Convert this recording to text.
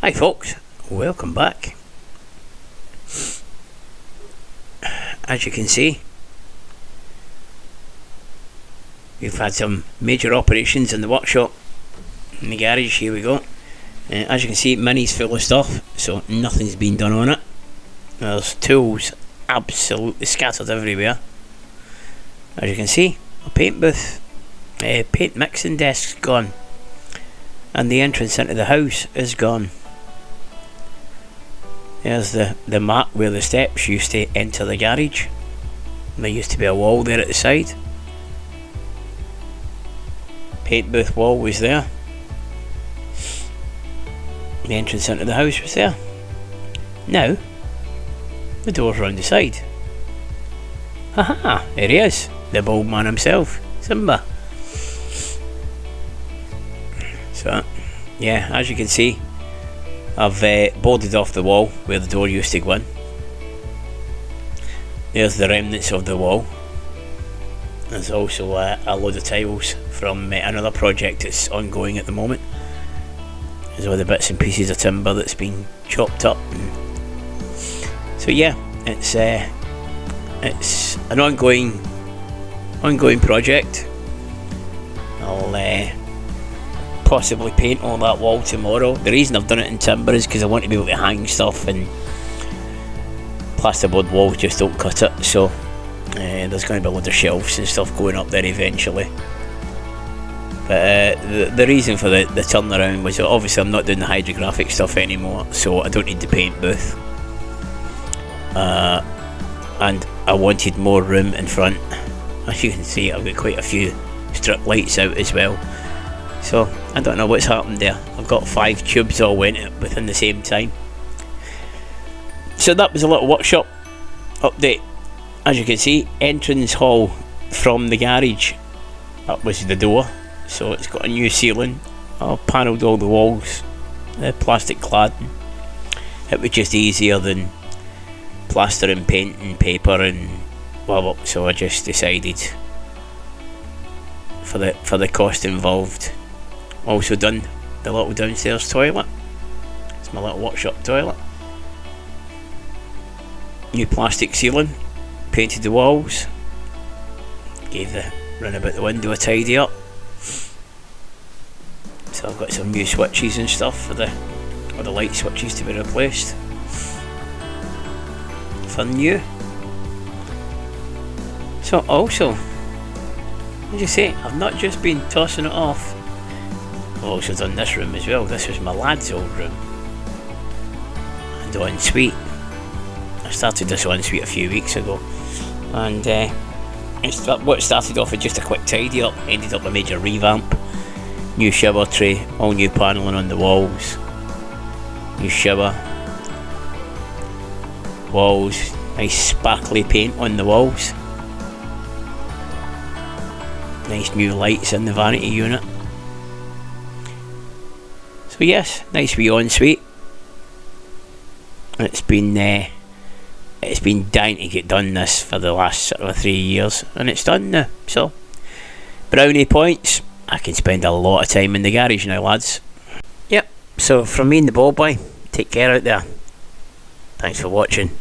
Hi folks, welcome back. As you can see, we've had some major operations in the workshop, in the garage. Here we go. As you can see, Mini's full of stuff, so nothing's been done on it. There's tools absolutely scattered everywhere. As you can see, a paint booth, paint mixing desk's gone, and the entrance into the house is gone. There's the mark where the steps used to enter the garage. There used to be a wall there at the side. Paint booth wall was there. The entrance into the house was there. Now, the door's round the side. Haha, there he is, the bald man himself, Simba. So, yeah, as you can see, I've boarded off the wall where the door used to go in. There's the remnants of the wall. There's also a load of tiles from another project that's ongoing at the moment. There's all the bits and pieces of timber that's been chopped up. So yeah, it's an ongoing project. I'll possibly paint all that wall tomorrow. The reason I've done it in timber is because I want to be able to hang stuff, and plasterboard walls just don't cut it. So there's going to be a load of shelves and stuff going up there eventually. But the reason for the turnaround was that obviously I'm not doing the hydrographic stuff anymore, so I don't need the paint booth. And I wanted more room in front. As you can see, I've got quite a few strip lights out as well. So I don't know what's happened there. I've got 5 tubes all went out within the same time. So that was a little workshop update. As you can see, entrance hall from the garage. That was the door. So it's got a new ceiling. I've panelled all the walls, plastic cladding. It was just easier than plastering, paint and paper and well, so I just decided for the cost involved. Also done the little downstairs toilet. It's my little workshop toilet. New plastic ceiling, painted the walls, gave the round about the window a tidy up. So I've got some new switches and stuff for the light switches to be replaced. Fun new. So also, as you say, I've not just been tossing it off. I've also done this room as well. This was my lad's old room and ensuite. I started this ensuite a few weeks ago, and what started off with just a quick tidy up ended up a major revamp. New shower tray, all new panelling on the walls, new shower, walls, nice sparkly paint on the walls, nice new lights in the vanity unit. So yes, nice wee ensuite. It's been dying to get done this for the last sort of 3 years, and it's done now. So brownie points. I can spend a lot of time in the garage now, lads. Yep, so from me and the ball boy, take care out there. Thanks for watching.